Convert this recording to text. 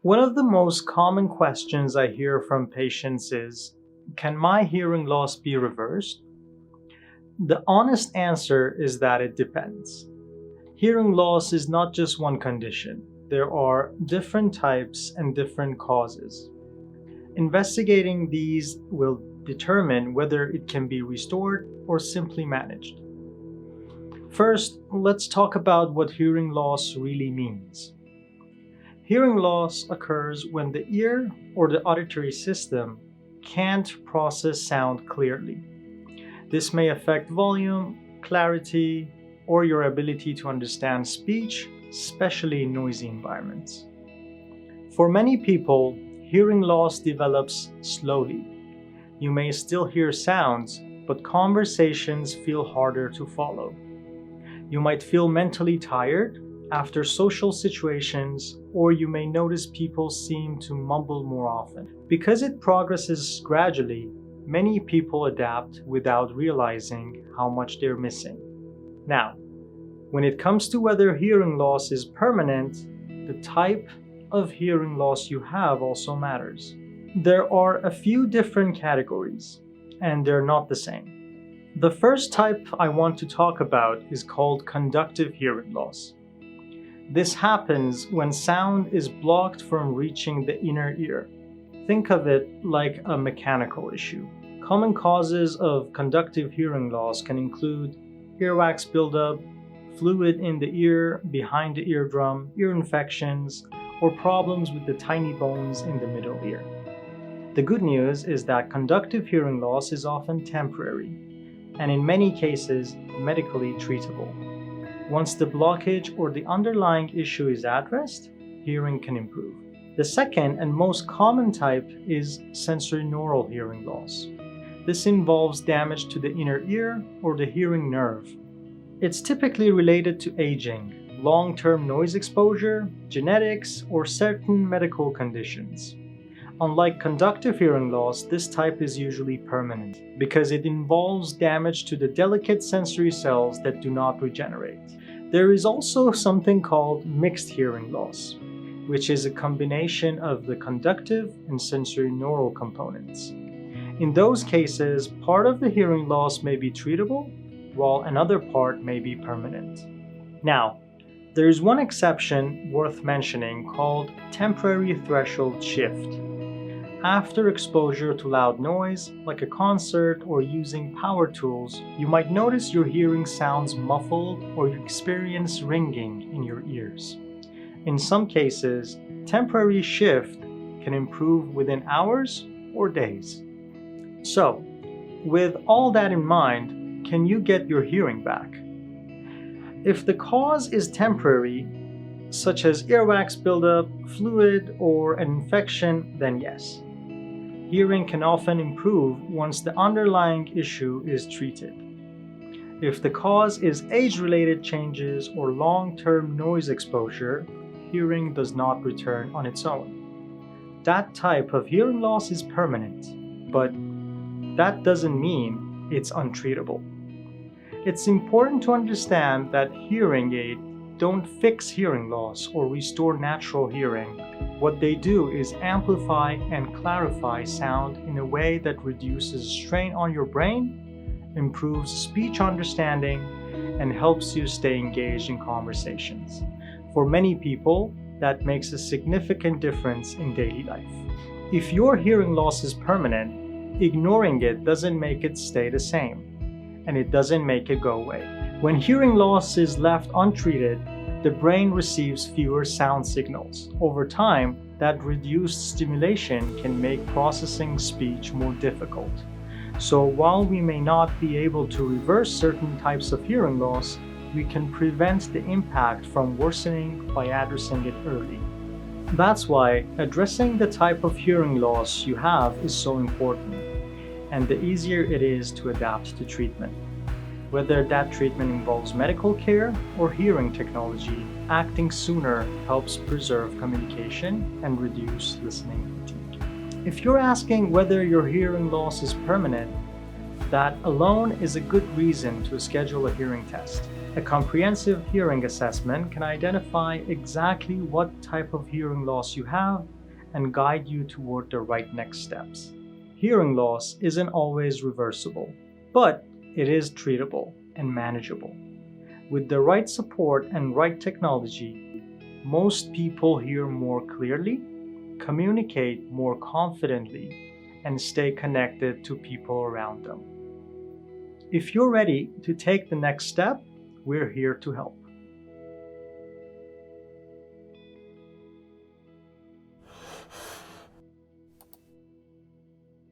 One of the most common questions I hear from patients is, can my hearing loss be reversed? The honest answer is that it depends. Hearing loss is not just one condition. There are different types and different causes. Investigating these will determine whether it can be restored or simply managed. First, let's talk about what hearing loss really means. Hearing loss occurs when the ear or the auditory system can't process sound clearly. This may affect volume, clarity, or your ability to understand speech, especially in noisy environments. For many people, hearing loss develops slowly. You may still hear sounds, but conversations feel harder to follow. You might feel mentally tired after social situations, or you may notice people seem to mumble more often. Because it progresses gradually, many people adapt without realizing how much they're missing. Now, when it comes to whether hearing loss is permanent, the type of hearing loss you have also matters. There are a few different categories, and they're not the same. The first type I want to talk about is called conductive hearing loss. This happens when sound is blocked from reaching the inner ear. Think of it like a mechanical issue. Common causes of conductive hearing loss can include earwax buildup, fluid in the ear, behind the eardrum, ear infections, or problems with the tiny bones in the middle ear. The good news is that conductive hearing loss is often temporary, and in many cases, medically treatable. Once the blockage or the underlying issue is addressed, hearing can improve. The second and most common type is sensorineural hearing loss. This involves damage to the inner ear or the hearing nerve. It's typically related to aging, long-term noise exposure, genetics, or certain medical conditions. Unlike conductive hearing loss, this type is usually permanent because it involves damage to the delicate sensory cells that do not regenerate. There is also something called mixed hearing loss, which is a combination of the conductive and sensorineural components. In those cases, part of the hearing loss may be treatable, while another part may be permanent. Now, there is one exception worth mentioning called temporary threshold shift. After exposure to loud noise, like a concert or using power tools, you might notice your hearing sounds muffled or you experience ringing in your ears. In some cases, temporary shift can improve within hours or days. So, with all that in mind, can you get your hearing back? If the cause is temporary, such as earwax buildup, fluid, or an infection, then yes. Hearing can often improve once the underlying issue is treated. If the cause is age-related changes or long-term noise exposure, hearing does not return on its own. That type of hearing loss is permanent, but that doesn't mean it's untreatable. It's important to understand that hearing aids don't fix hearing loss or restore natural hearing. What they do is amplify and clarify sound in a way that reduces strain on your brain, improves speech understanding, and helps you stay engaged in conversations. For many people, that makes a significant difference in daily life. If your hearing loss is permanent, ignoring it doesn't make it stay the same, and it doesn't make it go away. When hearing loss is left untreated, the brain receives fewer sound signals. Over time, that reduced stimulation can make processing speech more difficult. So while we may not be able to reverse certain types of hearing loss, we can prevent the impact from worsening by addressing it early. That's why addressing the type of hearing loss you have is so important, and the easier it is to adapt to treatment. Whether that treatment involves medical care or hearing technology, acting sooner helps preserve communication and reduce listening fatigue. If you're asking whether your hearing loss is permanent, that alone is a good reason to schedule a hearing test. A comprehensive hearing assessment can identify exactly what type of hearing loss you have and guide you toward the right next steps. Hearing loss isn't always reversible, but it is treatable and manageable. With the right support and right technology, most people hear more clearly, communicate more confidently, and stay connected to people around them. If you're ready to take the next step, we're here to help.